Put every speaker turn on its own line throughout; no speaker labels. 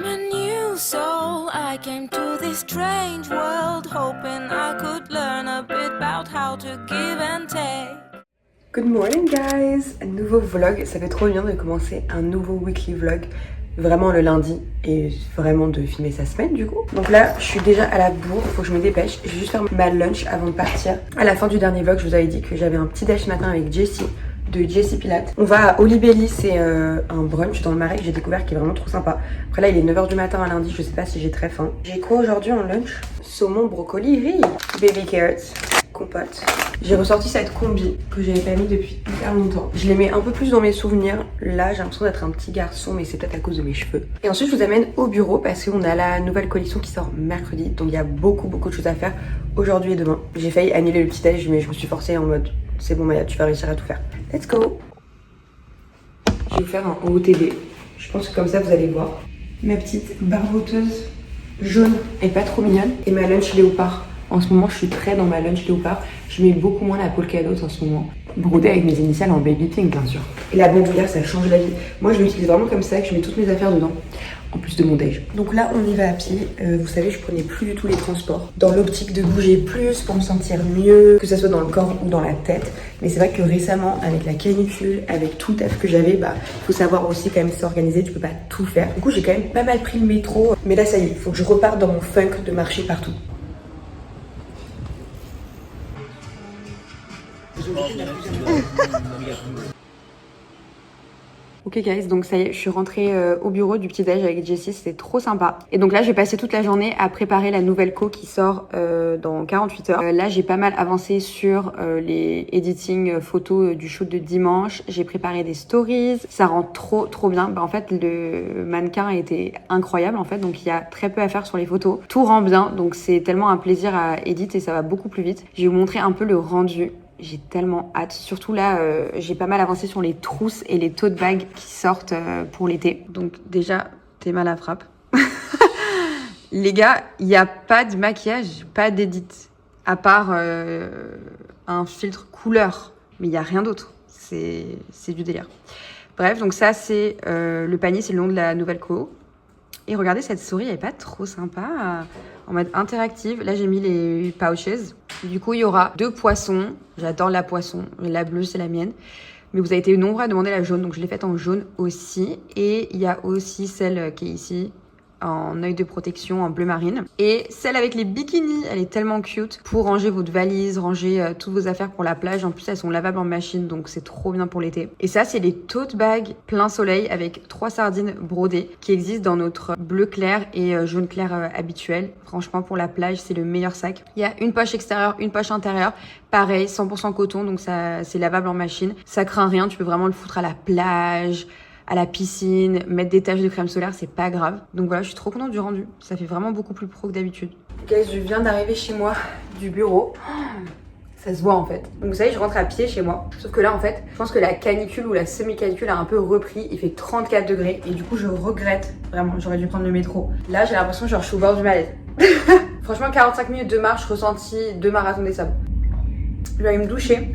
a new soul. I came to this strange world hoping I could learn a bit about how to give and take.
Good morning guys! Un nouveau vlog, ça fait trop bien de commencer un nouveau weekly vlog vraiment le lundi et vraiment de filmer sa semaine du coup. Donc là je suis déjà à la bourre, faut que je me dépêche, je vais juste faire ma lunch avant de partir. À la fin du dernier vlog je vous avais dit que j'avais un petit déj ce matin avec Jessie de Jessie Pilates. On va à Olibelli, c'est un brunch dans le Marais que j'ai découvert qui est vraiment trop sympa. Après là il est 9h du matin un lundi, je sais pas si j'ai très faim. J'ai quoi aujourd'hui en lunch? Saumon, brocoli, riz, baby carrots, compote. J'ai ressorti cette combi que j'avais pas mis depuis hyper longtemps. Je les mets un peu plus dans mes souvenirs. Là j'ai l'impression d'être un petit garçon mais c'est peut-être à cause de mes cheveux. Et ensuite je vous amène au bureau parce qu'on a la nouvelle collection qui sort mercredi. Donc il y a beaucoup de choses à faire aujourd'hui et demain. J'ai failli annuler le petit déj mais je me suis forcée en mode c'est bon Maya, tu vas réussir à tout faire. Let's go! Je vais vous faire un OOTD. Je pense que comme ça vous allez voir. Ma petite barboteuse jaune est pas trop mignonne. Et ma lunch léopard. En ce moment je suis très dans ma lunch léopard. Je mets beaucoup moins la polka dot en ce moment. Brodée avec mes initiales en baby pink bien sûr. Et la bandoulière ça change la vie. Moi je l'utilise vraiment comme ça, que je mets toutes mes affaires dedans. En plus de mon déj. Donc là on y va à pied. Vous savez je prenais plus du tout les transports. Dans l'optique de bouger plus pour me sentir mieux. Que ça soit dans le corps ou dans la tête. Mais c'est vrai que récemment avec la canicule, avec tout le taf que j'avais, faut savoir aussi quand même s'organiser. Tu peux pas tout faire. Du coup j'ai quand même pas mal pris le métro. Mais là ça y est, faut que je reparte dans mon funk de marcher partout. Ok guys, donc ça y est, je suis rentrée au bureau du petit déj avec Jessie, c'était trop sympa. Et donc là j'ai passé toute la journée à préparer la nouvelle co qui sort dans 48 heures. Là j'ai pas mal avancé sur les editing photos du shoot de dimanche. J'ai préparé des stories, ça rend trop bien. En fait le mannequin était incroyable en fait, donc il y a très peu à faire sur les photos. Tout rend bien, donc c'est tellement un plaisir à éditer et ça va beaucoup plus vite. Je vais vous montrer un peu le rendu. J'ai tellement hâte. Surtout là, j'ai pas mal avancé sur les trousses et les tote bags qui sortent pour l'été. Donc déjà, t'es mal à frappe. Les gars, il n'y a pas de maquillage, pas d'édit. À part un filtre couleur. Mais il n'y a rien d'autre. C'est du délire. Bref, donc ça, c'est le panier, c'est le nom de la nouvelle co. Et regardez, cette souris, elle est pas trop sympa. En mode interactive. Là, j'ai mis les pouches. Du coup, il y aura 2 poissons. J'adore la poisson. La bleue, c'est la mienne. Mais vous avez été nombreux à demander la jaune, donc je l'ai faite en jaune aussi. Et il y a aussi celle qui est ici, en œil de protection, en bleu marine. Et celle avec les bikinis, elle est tellement cute pour ranger votre valise, ranger toutes vos affaires pour la plage. En plus, elles sont lavables en machine, donc c'est trop bien pour l'été. Et ça, c'est les tote bags plein soleil avec 3 sardines brodées qui existent dans notre bleu clair et jaune clair habituel. Franchement, pour la plage, c'est le meilleur sac. Il y a une poche extérieure, une poche intérieure. Pareil, 100% coton, donc ça, c'est lavable en machine. Ça craint rien, tu peux vraiment le foutre à la plage, à la piscine, mettre des taches de crème solaire, c'est pas grave. Donc voilà, je suis trop contente du rendu. Ça fait vraiment beaucoup plus pro que d'habitude. Guys, je viens d'arriver chez moi du bureau. Ça se voit en fait. Donc vous savez, je rentre à pied chez moi. Sauf que là en fait, je pense que la canicule ou la semi-canicule a un peu repris. Il fait 34 degrés et du coup je regrette. Vraiment, j'aurais dû prendre le métro. Là j'ai l'impression genre je suis au bord du malaise. Franchement, 45 minutes de marche ressenti 2 marathons des sables. Je vais aller me doucher.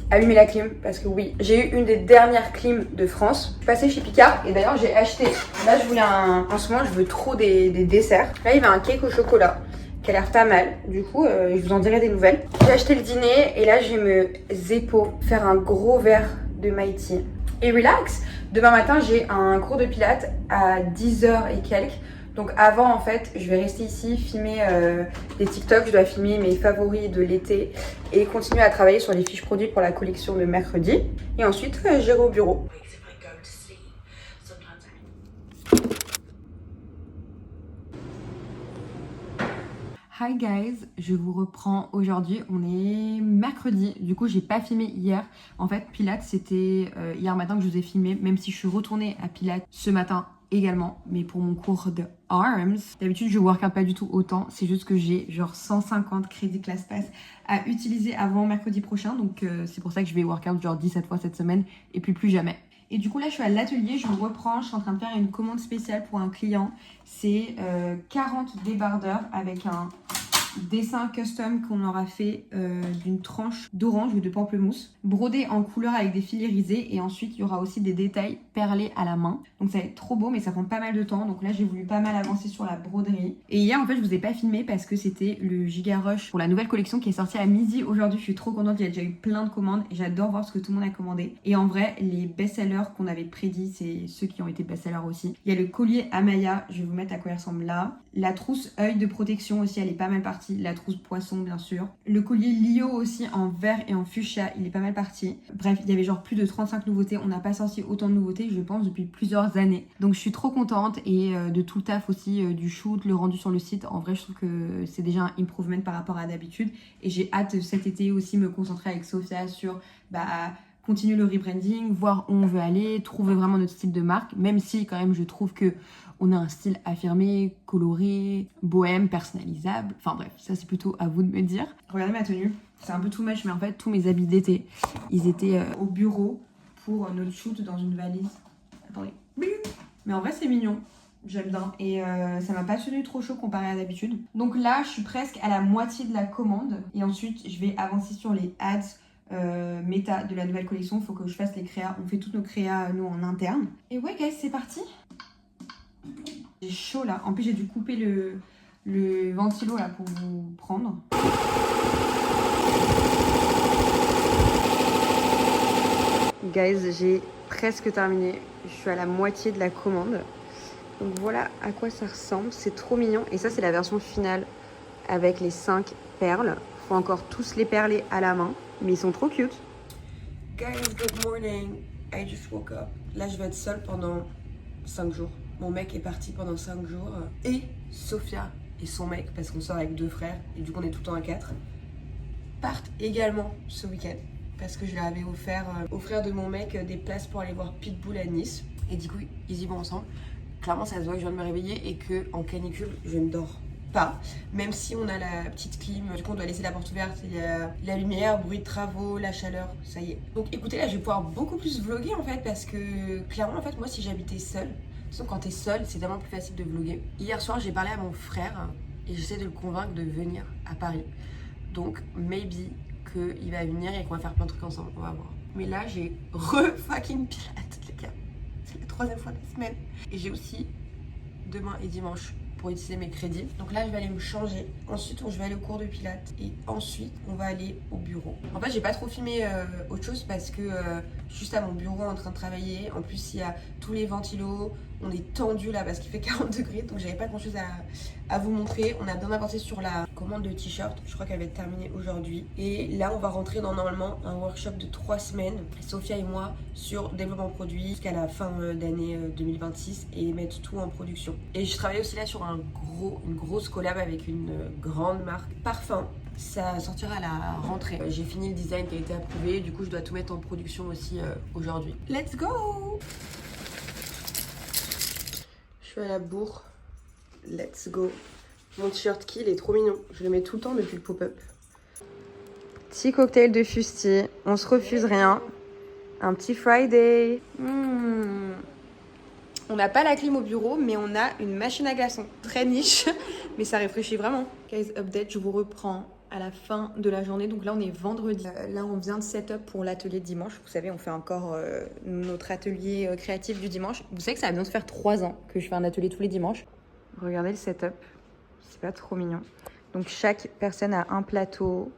Allumer la clim parce que oui, j'ai eu une des dernières clims de France. Je suis passée chez Picard et d'ailleurs j'ai acheté. Là je voulais en ce moment je veux trop des desserts. Là il y avait un cake au chocolat qui a l'air pas mal. Du coup je vous en dirai des nouvelles. J'ai acheté le dîner et là je vais me zépo faire un gros verre de Mai Tea. Et relax, demain matin j'ai un cours de pilates à 10h et quelques. Donc avant en fait, je vais rester ici, filmer des TikTok, je dois filmer mes favoris de l'été et continuer à travailler sur les fiches produits pour la collection de mercredi. Et ensuite, j'irai au bureau. Hi guys, je vous reprends aujourd'hui, on est mercredi, du coup j'ai pas filmé hier. En fait Pilates c'était hier matin que je vous ai filmé, même si je suis retournée à Pilates ce matin également, mais pour mon cours de arms. D'habitude je workout pas du tout autant, c'est juste que j'ai genre 150 crédits ClassPass à utiliser avant mercredi prochain, donc c'est pour ça que je vais workout genre 17 fois cette semaine et puis plus jamais. Et du coup là je suis à l'atelier, je vous reprends, je suis en train de faire une commande spéciale pour un client. C'est 40 débardeurs avec un dessin custom qu'on aura fait d'une tranche d'orange ou de pamplemousse, brodé en couleur avec des fils irisés, et ensuite il y aura aussi des détails perlés à la main. Donc ça va être trop beau, mais ça prend pas mal de temps. Donc là j'ai voulu pas mal avancer sur la broderie. Et hier en fait je vous ai pas filmé parce que c'était le giga rush pour la nouvelle collection qui est sortie à midi aujourd'hui. Je suis trop contente, il y a déjà eu plein de commandes et j'adore voir ce que tout le monde a commandé. Et en vrai les best-sellers qu'on avait prédits, c'est ceux qui ont été best-sellers aussi. Il y a le collier Amaya, je vais vous mettre à quoi il ressemble là. La trousse œil de protection aussi, elle est pas mal partie. La trousse poisson bien sûr. Le collier Lio aussi en vert et en fuchsia, il est pas mal parti. Bref, il y avait genre plus de 35 nouveautés. On n'a pas sorti autant de nouveautés, je pense, depuis plusieurs années. Donc je suis trop contente et de tout le taf aussi, du shoot, le rendu sur le site. En vrai, je trouve que c'est déjà un improvement par rapport à d'habitude. Et j'ai hâte cet été aussi me concentrer avec Sophia sur continuer le rebranding, voir où on veut aller, trouver vraiment notre style de marque, même si quand même je trouve que on a un style affirmé, coloré, bohème, personnalisable. Enfin bref, ça c'est plutôt à vous de me dire. Regardez ma tenue, c'est un peu too much, mais en fait tous mes habits d'été, ils étaient au bureau pour notre shoot dans une valise. Attendez. Mais en vrai c'est mignon. J'aime bien. Et ça m'a pas tenu trop chaud comparé à d'habitude. Donc là, je suis presque à la moitié de la commande. Et ensuite, je vais avancer sur les ads méta de la nouvelle collection. Faut que je fasse les créas. On fait toutes nos créas, nous, en interne. Et ouais, guys, c'est parti. J'ai chaud là. En plus, j'ai dû couper le ventilo là pour vous prendre. Guys, j'ai presque terminé. Je suis à la moitié de la commande. Donc voilà à quoi ça ressemble. C'est trop mignon. Et ça, c'est la version finale avec les 5 perles. Faut encore tous les perler à la main. Mais ils sont trop cute. Guys, good morning. I just woke up. Là, je vais être seule pendant 5 jours. Mon mec est parti pendant 5 jours. Et Sophia et son mec, parce qu'on sort avec 2 frères, et du coup on est tout le temps à 4, partent également ce week-end. Parce que je leur avais offert aux frères de mon mec des places pour aller voir Pitbull à Nice. Et du coup, ils y vont ensemble. Clairement, ça se voit que je viens de me réveiller et qu'en canicule, je ne dors pas. Même si on a la petite clim, du coup on doit laisser la porte ouverte, il y a la lumière, bruit de travaux, la chaleur, ça y est. Donc écoutez, là je vais pouvoir beaucoup plus vlogger en fait, parce que clairement en fait moi si j'habitais seule, de toute façon quand t'es seule c'est tellement plus facile de vlogger. Hier soir j'ai parlé à mon frère et j'essaie de le convaincre de venir à Paris. Donc maybe qu'il va venir et qu'on va faire plein de trucs ensemble, on va voir. Mais là j'ai fucking Pilates les gars, c'est la 3e fois de la semaine. Et j'ai aussi demain et dimanche pour utiliser mes crédits. Donc là je vais aller me changer, ensuite je vais aller au cours de pilates et ensuite on va aller au bureau. En fait j'ai pas trop filmé autre chose parce que juste à mon bureau en train de travailler, en plus il y a tous les ventilos, on est tendu là parce qu'il fait 40 degrés, donc j'avais pas grand chose à vous montrer. On a bien avancé sur la commande de t-shirt, je crois qu'elle va être terminée aujourd'hui. Et là on va rentrer dans normalement un workshop de 3 semaines, Sophia et moi, sur développement produit jusqu'à la fin d'année 2026 et mettre tout en production. Et je travaille aussi là sur une grosse collab avec une grande marque parfum. Ça sortira à la rentrée. J'ai fini le design qui a été approuvé, du coup je dois tout mettre en production aussi aujourd'hui. Let's go! Je suis à la bourre. Let's go. Mon t-shirt Kill est trop mignon. Je le mets tout le temps depuis le pop-up. Petit cocktail de fusti. On se refuse rien. Un petit Friday. On n'a pas la clim au bureau, mais on a une machine à glaçons. Très niche, mais ça réfléchit vraiment. Guys, update, je vous reprends à la fin de la journée. Donc là, on est vendredi. Là, on vient de set-up pour l'atelier de dimanche. Vous savez, on fait encore notre atelier créatif du dimanche. Vous savez que ça va bientôt faire 3 ans que je fais un atelier tous les dimanches. Regardez le setup. C'est pas trop mignon. Donc chaque personne a un plateau.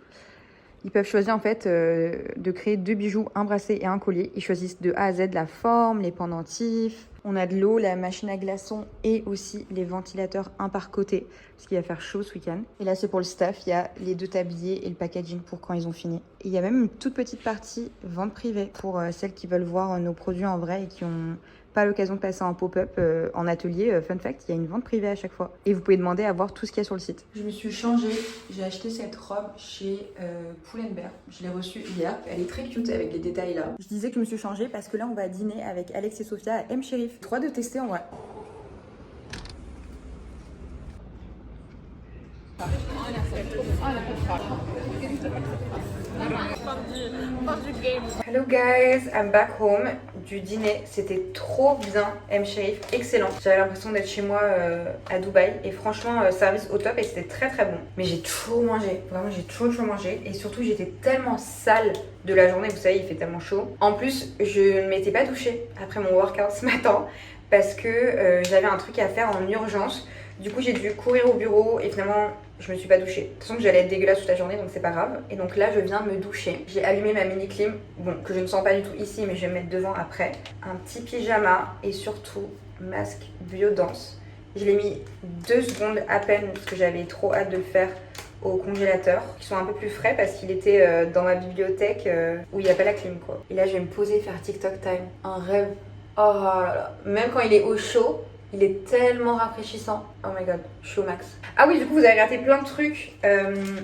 Ils peuvent choisir en fait de créer 2 bijoux, un bracelet et un collier. Ils choisissent de A à Z la forme, les pendentifs. On a de l'eau, la machine à glaçons et aussi les ventilateurs un par côté parce qu'il va faire chaud ce week-end. Et là c'est pour le staff, il y a les 2 tabliers et le packaging pour quand ils ont fini. Et il y a même une toute petite partie vente privée pour celles qui veulent voir nos produits en vrai et qui ont pas l'occasion de passer en pop-up en atelier. Fun fact, il y a une vente privée à chaque fois. Et vous pouvez demander à voir tout ce qu'il y a sur le site. Je me suis changée. J'ai acheté cette robe chez Pull&Bear. Je l'ai reçue hier. Elle est très cute avec les détails là. Je disais que je me suis changée parce que là, on va dîner avec Alex et Sophia à M Shérif. Trop de tester en vrai. Hello guys, I'm back home du dîner. C'était trop bien, M Sherif, excellent. J'avais l'impression d'être chez moi à Dubaï et franchement service au top et c'était très très bon. Mais j'ai trop mangé, vraiment j'ai trop mangé et surtout j'étais tellement sale de la journée, vous savez il fait tellement chaud. En plus je ne m'étais pas douchée après mon workout ce matin parce que j'avais un truc à faire en urgence. Du coup j'ai dû courir au bureau et finalement je me suis pas douchée. De toute façon que j'allais être dégueulasse toute la journée donc c'est pas grave. Et donc là je viens de me doucher. J'ai allumé ma mini clim, bon que je ne sens pas du tout ici mais je vais me mettre devant après. Un petit pyjama et surtout masque Biodance. Je l'ai mis 2 secondes à peine parce que j'avais trop hâte de le faire au congélateur, qui sont un peu plus frais parce qu'il était dans ma bibliothèque où il n'y a pas la clim quoi. Et là je vais me poser faire TikTok time. Un rêve. Oh là là. Même quand il est au chaud, il est tellement rafraîchissant. Oh my god, je suis au max. Ah oui, du coup, vous avez raté plein de trucs.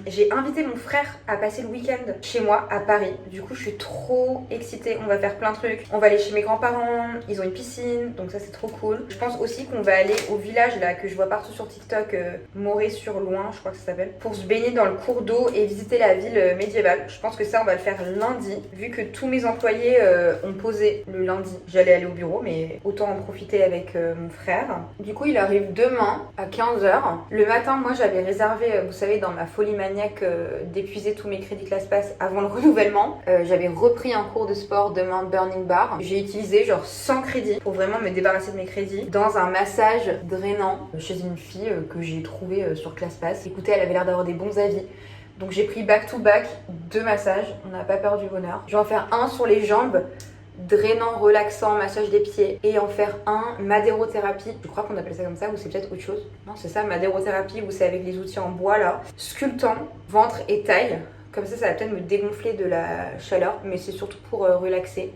J'ai invité mon frère à passer le week-end chez moi à Paris. Du coup, je suis trop excitée. On va faire plein de trucs. On va aller chez mes grands-parents. Ils ont une piscine, donc ça, c'est trop cool. Je pense aussi qu'on va aller au village là que je vois partout sur TikTok, Morée-sur-Loing, je crois que ça s'appelle, pour se baigner dans le cours d'eau et visiter la ville médiévale. Je pense que ça, on va le faire lundi, vu que tous mes employés ont posé le lundi. J'allais aller au bureau, mais autant en profiter avec mon frère. Du coup, il arrive demain à 15h. Le matin, moi, j'avais réservé, vous savez, dans ma folie maniaque d'épuiser tous mes crédits ClassPass avant le renouvellement. J'avais repris un cours de sport demain, Burning Bar. J'ai utilisé genre 100 crédits pour vraiment me débarrasser de mes crédits dans un massage drainant chez une fille que j'ai trouvé sur ClassPass. Écoutez, elle avait l'air d'avoir des bons avis. Donc j'ai pris back to back 2 massages. On n'a pas peur du bonheur. Je vais en faire un sur les jambes, drainant, relaxant, massage des pieds, et en faire un madérothérapie, je crois qu'on appelle ça comme ça, ou c'est peut-être autre chose. Non, c'est ça, madérothérapie, où c'est avec les outils en bois là, sculptant, ventre et taille. Comme ça va peut-être me dégonfler de la chaleur, mais c'est surtout pour relaxer.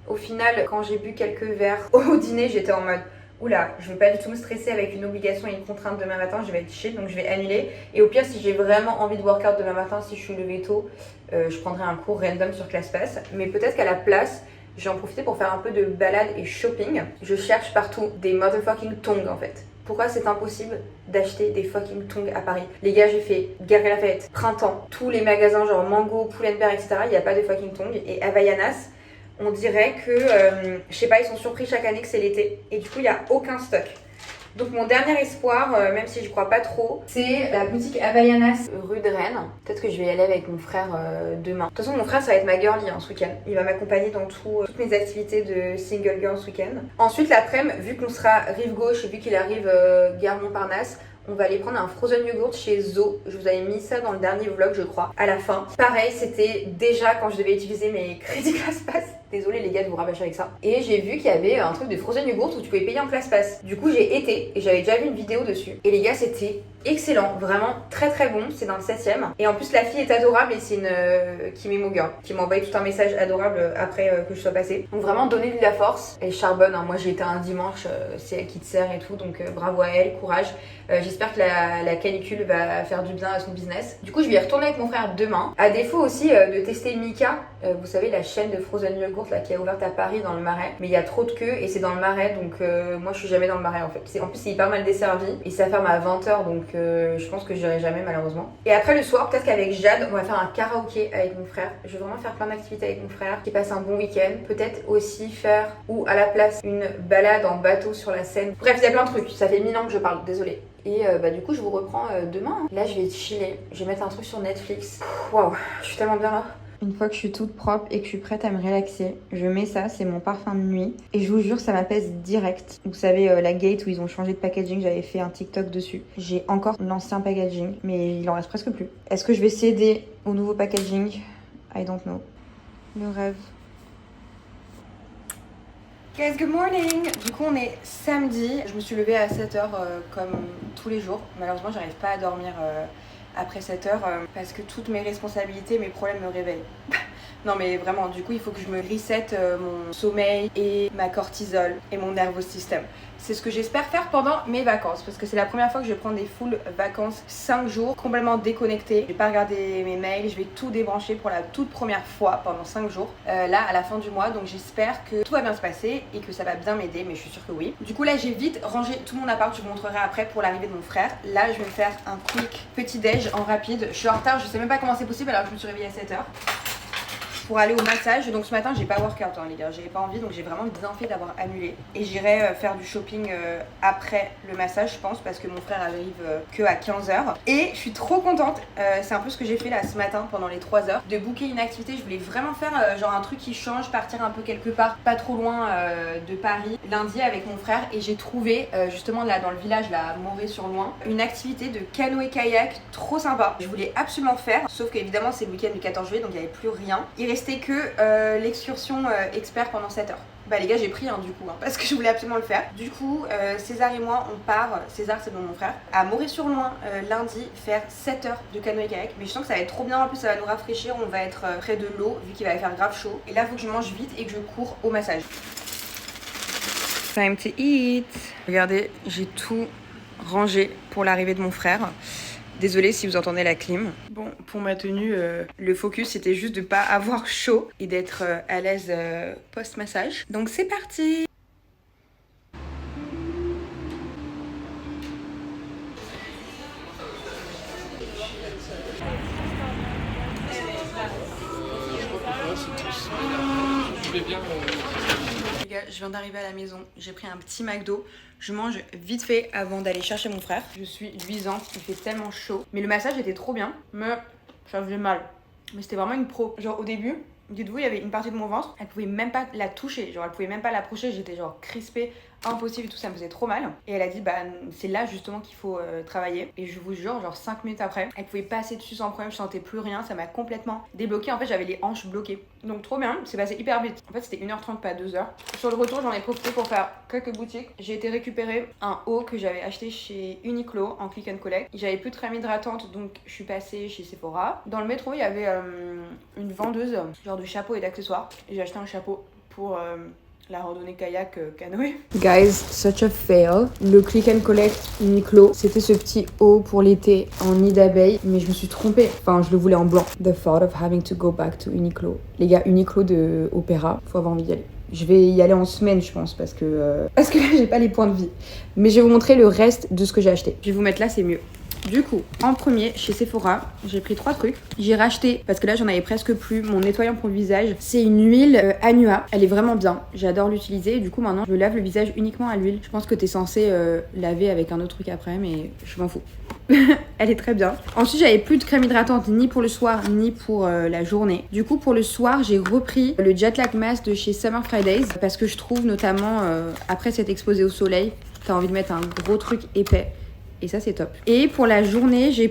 Au final, quand j'ai bu quelques verres au dîner, j'étais en mode oula, je vais pas du tout me stresser avec une obligation et une contrainte demain matin, je vais être chill, donc je vais annuler. Et au pire, si j'ai vraiment envie de workout demain matin, si je suis levée tôt, je prendrai un cours random sur ClassPass. Mais peut-être qu'à la place, je vais en profiter pour faire un peu de balade et shopping. Je cherche partout des motherfucking tongs en fait. Pourquoi c'est impossible d'acheter des fucking tongs à Paris? Les gars, j'ai fait Galeries Lafayette, Printemps, tous les magasins genre Mango, Pull&Bear, etc. Il n'y a pas de fucking tongs. Et Havaianas, on dirait que, je sais pas, ils sont surpris chaque année que c'est l'été. Et du coup, il n'y a aucun stock. Donc mon dernier espoir, même si je crois pas trop, c'est la boutique Havaianas rue de Rennes. Peut-être que je vais y aller avec mon frère demain. De toute façon, mon frère, ça va être ma girlie ce week-end. Il va m'accompagner dans toutes mes activités de single girl ce week-end. Ensuite, l'après-midi, vu qu'on sera rive gauche et vu qu'il arrive gare Montparnasse, on va aller prendre un frozen yogurt chez Zo. Je vous avais mis ça dans le dernier vlog, je crois, à la fin. Pareil, c'était déjà quand je devais utiliser mes crédits ClassPass. Désolée les gars de vous rabâcher avec ça. Et j'ai vu qu'il y avait un truc de frozen yogurt où tu pouvais payer en ClassPass. Du coup, j'ai été et j'avais déjà vu une vidéo dessus. Et les gars, c'était excellent, vraiment très très bon. C'est dans le 7ème. Et en plus, la fille est adorable et c'est une Kimemo Girl qui m'a envoyé tout un message adorable après que je sois passée. Donc vraiment, donnez-lui la force. Elle charbonne, hein. Moi j'ai été un dimanche, c'est elle qui te sert et tout. Donc bravo à elle, courage. J'espère que la canicule va faire du bien à son business. Du coup, je vais y retourner avec mon frère demain. À défaut aussi de tester Mika, vous savez, la chaîne de frozen yogurt là, qui a ouvert à Paris dans le Marais. Mais il y a trop de queue et c'est dans le Marais, donc moi je suis jamais dans le Marais en fait. En plus, c'est hyper mal desservi et ça ferme à 20h, donc je pense que j'irai jamais malheureusement. Et après le soir, peut-être qu'avec Jade, on va faire un karaoké avec mon frère. Je vais vraiment faire plein d'activités avec mon frère qui passe un bon week-end. Peut-être aussi faire, ou à la place, une balade en bateau sur la Seine. Bref, il y a plein de trucs. Ça fait 1000 ans que je parle, désolée. Et du coup, je vous reprends demain. Là, je vais chiller. Je vais mettre un truc sur Netflix. Waouh, je suis tellement bien là. Une fois que je suis toute propre et que je suis prête à me relaxer, je mets ça, c'est mon parfum de nuit. Et je vous jure, ça m'apaise direct. Vous savez, la Gate où ils ont changé de packaging, j'avais fait un TikTok dessus. J'ai encore l'ancien packaging, mais il en reste presque plus. Est-ce que je vais céder au nouveau packaging? I don't know. Le rêve. Guys, good morning! Du coup, on est samedi. Je me suis levée à 7h comme tous les jours. Malheureusement, j'arrive pas à dormir après 7h parce que toutes mes responsabilités, mes problèmes me réveillent. Non mais vraiment, du coup il faut que je me reset mon sommeil et ma cortisol et mon nervous system. C'est ce que j'espère faire pendant mes vacances parce que c'est la première fois que je vais prendre des full vacances 5 jours complètement déconnectée. Je vais pas regarder mes mails, je vais tout débrancher pour la toute première fois pendant 5 jours là à la fin du mois. Donc j'espère que tout va bien se passer et que ça va bien m'aider, mais je suis sûre que oui. Du coup là j'ai vite rangé tout mon appart, je vous montrerai après pour l'arrivée de mon frère. Là je vais me faire un quick petit déj en rapide. Je suis en retard, je sais même pas comment c'est possible alors que je me suis réveillée à 7h. Pour aller au massage. Donc ce matin j'ai pas workout hein, les gars, j'avais pas envie donc j'ai vraiment bien fait d'avoir annulé. Et j'irai faire du shopping après le massage je pense parce que mon frère arrive que à 15h. Et je suis trop contente, c'est un peu ce que j'ai fait là ce matin pendant les 3 heures, de booker une activité. Je voulais vraiment faire genre un truc qui change, partir un peu quelque part, pas trop loin de Paris, lundi avec mon frère. Et j'ai trouvé justement là dans le village, là à Morée-sur-Loing, une activité de canoë-kayak trop sympa. Je voulais absolument faire, sauf qu'évidemment c'est le week-end du 14 juillet donc il n'y avait plus rien. Il restait que l'excursion expert pendant 7 heures. Bah les gars j'ai pris du coup parce que je voulais absolument le faire. Du coup César et moi on part, César c'est mon frère, à Morée-sur-Loing lundi faire 7 heures de canoë-kayak. Mais je sens que ça va être trop bien, en plus ça va nous rafraîchir, on va être près de l'eau vu qu'il va faire grave chaud. Et là il faut que je mange vite et que je cours au massage. Time to eat. Regardez, j'ai tout rangé pour l'arrivée de mon frère. Désolée si vous entendez la clim. Bon, pour ma tenue, le focus c'était juste de pas avoir chaud et d'être à l'aise post-massage. Donc c'est parti! Les gars, je viens d'arriver à la maison, j'ai pris un petit McDo. Je mange vite fait avant d'aller chercher mon frère. Je suis luisante, il fait tellement chaud. Mais le massage était trop bien, mais ça faisait mal. Mais c'était vraiment une pro. Genre au début, dites-vous, il y avait une partie de mon ventre, elle pouvait même pas la toucher. Genre elle pouvait même pas l'approcher, j'étais genre crispée, impossible et tout, ça me faisait trop mal. Et elle a dit, bah c'est là justement qu'il faut travailler. Et je vous jure, genre 5 minutes après, elle pouvait passer dessus sans problème, je sentais plus rien, ça m'a complètement débloqué. En fait, j'avais les hanches bloquées. Donc trop bien, c'est passé hyper vite. En fait, c'était 1h30, pas 2h. Sur le retour, j'en ai profité pour faire quelques boutiques. J'ai été récupérer un haut que j'avais acheté chez Uniqlo en click and collect. J'avais plus de crème hydratante, donc je suis passée chez Sephora. Dans le métro, il y avait une vendeuse, genre de chapeaux et d'accessoires. Et j'ai acheté un chapeau pour la randonnée kayak canoë. Guys, such a fail. Le click and collect Uniqlo, c'était ce petit haut pour l'été en nid d'abeille, mais je me suis trompée. Enfin, je le voulais en blanc. The thought of having to go back to Uniqlo. Les gars, Uniqlo de Opéra, faut avoir envie d'y aller. Je vais y aller en semaine, je pense, parce que là, j'ai pas les points de vie. Mais je vais vous montrer le reste de ce que j'ai acheté. Je vais vous mettre là, c'est mieux. Du coup, en premier, chez Sephora, j'ai pris 3 trucs. J'ai racheté, parce que là j'en avais presque plus, mon nettoyant pour le visage. C'est une huile Anua, elle est vraiment bien, j'adore l'utiliser. Du coup maintenant, je lave le visage uniquement à l'huile. Je pense que t'es censé laver avec un autre truc après, mais je m'en fous. Elle est très bien. Ensuite, j'avais plus de crème hydratante ni pour le soir ni pour la journée. Du coup, pour le soir, j'ai repris le Jet Lag Mask de chez Summer Fridays parce que je trouve notamment après s'être exposé au soleil, t'as envie de mettre un gros truc épais. Et ça c'est top. Et pour la journée, j'ai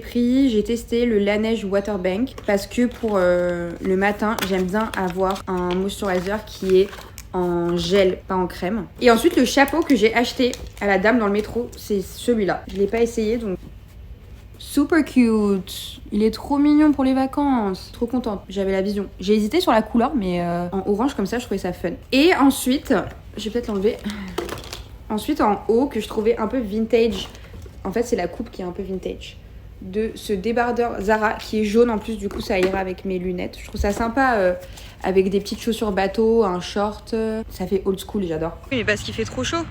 testé le Laneige Water Bank parce que pour le matin, j'aime bien avoir un moisturizer qui est en gel, pas en crème. Et ensuite, le chapeau que j'ai acheté à la dame dans le métro, c'est celui-là. Je l'ai pas essayé donc... Super cute. Il est trop mignon pour les vacances. Trop contente, j'avais la vision. J'ai hésité sur la couleur, mais en orange comme ça, je trouvais ça fun. Et ensuite, je vais peut-être l'enlever. Ensuite, en haut, que je trouvais un peu vintage. En fait, c'est la coupe qui est un peu vintage. De ce débardeur Zara qui est jaune en plus, du coup ça ira avec mes lunettes. Je trouve ça sympa avec des petites chaussures bateau, un short. Ça fait old school, j'adore. Oui, mais parce qu'il fait trop chaud.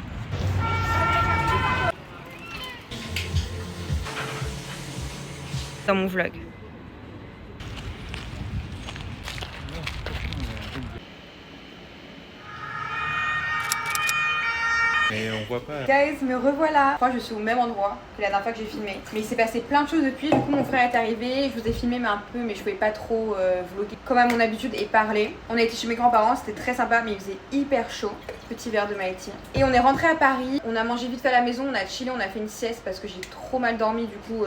Dans mon vlog.
Mais on voit pas.
Guys, me revoilà. Je crois que je suis au même endroit que la dernière fois que j'ai filmé. Mais il s'est passé plein de choses depuis. Du coup, mon frère est arrivé. Je vous ai filmé, mais un peu, mais je pouvais pas trop vlogger comme à mon habitude et parler. On a été chez mes grands-parents, c'était très sympa, mais il faisait hyper chaud. Petit verre de Mighty. Et on est rentré à Paris. On a mangé vite fait à la maison. On a chillé, on a fait une sieste parce que j'ai trop mal dormi, du coup,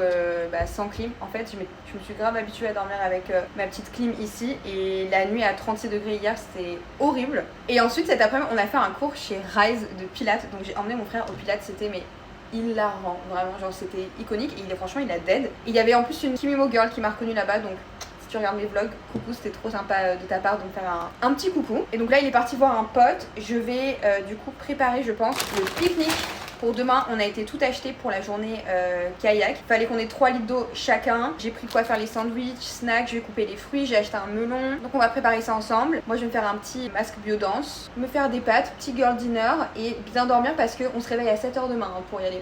sans clim. En fait, je me suis grave habituée à dormir avec ma petite clim ici. Et la nuit à 36 degrés hier, c'était horrible. Et ensuite, cet après-midi, on a fait un cours chez Rise de Pilates. Donc j'ai emmené mon frère au Pilates, c'était mais hilarant, vraiment, genre c'était iconique et franchement il a dead. Et il y avait en plus une Kimimo Girl qui m'a reconnue là-bas, donc si tu regardes mes vlogs, coucou, c'était trop sympa de ta part de me faire un petit coucou. Et donc là il est parti voir un pote. Je vais du coup préparer, je pense, le pique-nique. Pour demain, on a été tout acheté pour la journée kayak. Il fallait qu'on ait 3 litres d'eau chacun. J'ai pris de quoi faire les sandwichs, snacks, je vais couper les fruits, j'ai acheté un melon. Donc on va préparer ça ensemble. Moi je vais me faire un petit masque biodance, me faire des pâtes, petit girl dinner et bien dormir parce qu'on se réveille à 7h demain pour y aller.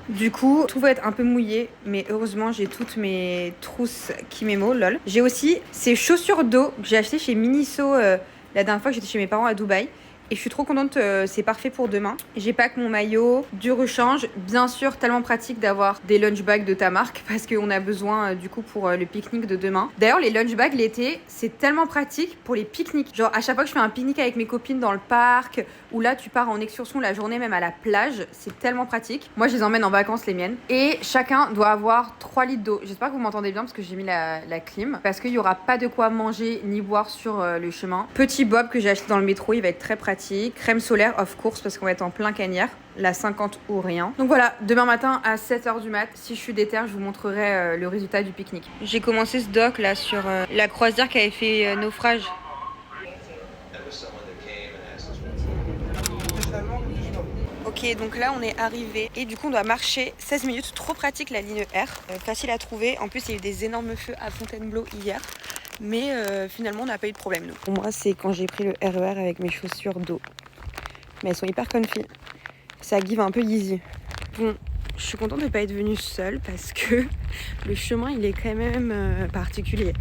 Du coup, tout va être un peu mouillé, mais heureusement, j'ai toutes mes trousses Kimemo, lol. J'ai aussi ces chaussures d'eau que j'ai achetées chez Miniso la dernière fois que j'étais chez mes parents à Dubaï. Et je suis trop contente, c'est parfait pour demain. J'ai pas que mon maillot, du rechange. Bien sûr, tellement pratique d'avoir des lunch bags de ta marque parce qu'on a besoin du coup pour le pique-nique de demain. D'ailleurs, les lunch bags l'été, c'est tellement pratique pour les pique-niques. Genre à chaque fois que je fais un pique-nique avec mes copines dans le parc ou là tu pars en excursion la journée même à la plage, c'est tellement pratique. Moi, je les emmène en vacances les miennes. Et chacun doit avoir 3 litres d'eau. J'espère que vous m'entendez bien parce que j'ai mis la clim. Parce qu'il y aura pas de quoi manger ni boire sur le chemin. Petit bob que j'ai acheté dans le métro, il va être très pratique. Crème solaire of course parce qu'on va être en plein cagnard, la 50 ou rien. Donc voilà, demain matin à 7h du mat, si je suis déter, je vous montrerai le résultat du pique-nique. J'ai commencé ce doc là sur la croisière qui avait fait naufrage. Ok, donc là on est arrivé et du coup on doit marcher 16 minutes, trop pratique la ligne R, facile à trouver. En plus il y a eu des énormes feux à Fontainebleau hier. Mais finalement, on n'a pas eu de problème, nous. Pour moi, c'est quand j'ai pris le RER avec mes chaussures d'eau. Mais elles sont hyper comfy. Ça give un peu easy. Bon, je suis contente de ne pas être venue seule parce que le chemin, il est quand même particulier.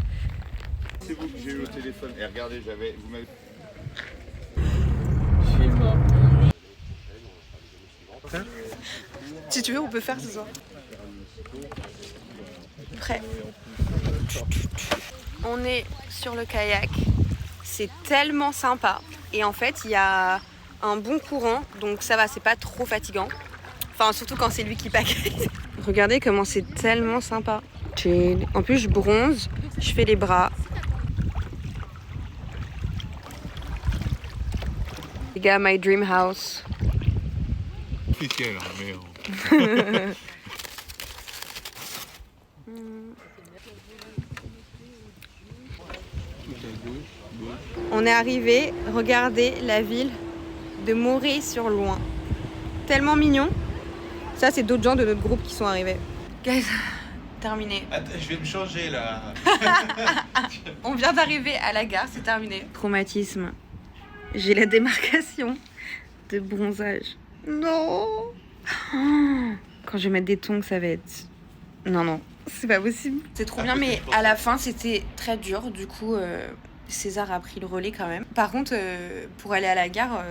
C'est vous que j'ai eu au téléphone. Et regardez, vous m'avez...
Si tu veux, on peut faire ce soir. Prêt. On est sur le kayak, c'est tellement sympa et en fait il y a un bon courant donc ça va, c'est pas trop fatigant, enfin surtout quand c'est lui qui pagaille. Regardez comment c'est tellement sympa. En plus je bronze, je fais les bras. Les gars, my dream house.
Officiel, mais...
On est arrivé, regardez la ville de Morée-sur-Loing. Tellement mignon. Ça, c'est d'autres gens de notre groupe qui sont arrivés. Guys, terminé.
Attends, je vais me changer là.
On vient d'arriver à la gare, c'est terminé. Traumatisme. J'ai la démarcation de bronzage. Non. Quand je vais mettre des tongs, ça va être... Non, c'est pas possible. C'est trop bien, mais à la fin, c'était très dur. Du coup... César a pris le relais quand même. Par contre, pour aller à la gare,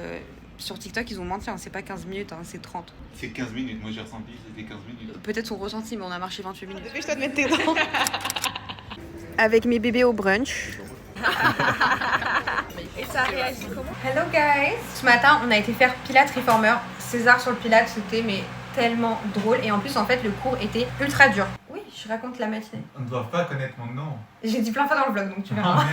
sur TikTok, ils ont menti, hein, c'est pas 15 minutes, hein, c'est 30.
C'est 15 minutes, moi j'ai ressenti c'était 15 minutes.
Peut-être son ressenti, mais on a marché 28 minutes. Dépêche-toi de mettre tes dents. Avec mes bébés au brunch. Et ça réagit comment? Hello guys. Ce matin, on a été faire Pilates Reformer. César sur le Pilates, c'était mais tellement drôle. Et en plus, en fait, le cours était ultra dur. Oui, je raconte la matinée.
On ne doit pas connaître mon nom.
J'ai dit plein de fois dans le vlog, donc tu verras.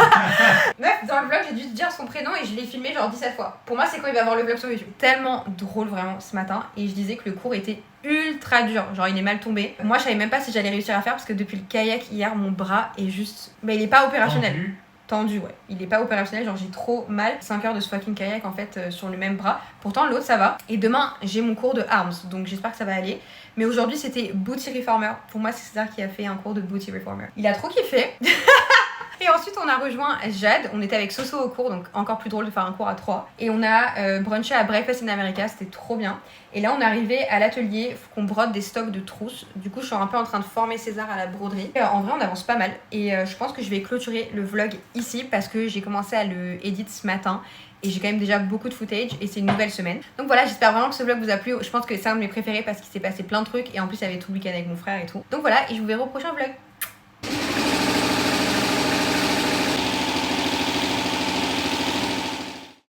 Meuf, dans le vlog, j'ai dû te dire son prénom et je l'ai filmé genre 17 fois. Pour moi, c'est quand il va voir le vlog sur YouTube. Tellement drôle vraiment ce matin. Et je disais que le cours était ultra dur. Genre, il est mal tombé. Moi, je savais même pas si j'allais réussir à faire parce que depuis le kayak hier, mon bras est juste... Bah, il est pas opérationnel. Tendu, ouais. Il est pas opérationnel, genre j'ai trop mal. 5 heures de ce fucking kayak en fait sur le même bras. Pourtant l'autre ça va. Et demain j'ai mon cours de arms, donc j'espère que ça va aller. Mais aujourd'hui c'était Booty Reformer. Pour moi c'est César qui a fait un cours de Booty Reformer. Il a trop kiffé. Et ensuite on a rejoint Jade, on était avec Soso au cours, donc encore plus drôle de faire un cours à 3. Et on a brunché à Breakfast in America, c'était trop bien. Et là on est arrivé à l'atelier, faut qu'on brode des stocks de trousses. Du coup je suis un peu en train de former César à la broderie. En vrai on avance pas mal. Et je pense que je vais clôturer le vlog ici parce que j'ai commencé à le edit ce matin. Et j'ai quand même déjà beaucoup de footage et c'est une nouvelle semaine. Donc voilà, j'espère vraiment que ce vlog vous a plu. Je pense que c'est un de mes préférés parce qu'il s'est passé plein de trucs. Et en plus il y avait tout le week-end avec mon frère et tout. Donc voilà, et je vous verrai au prochain vlog.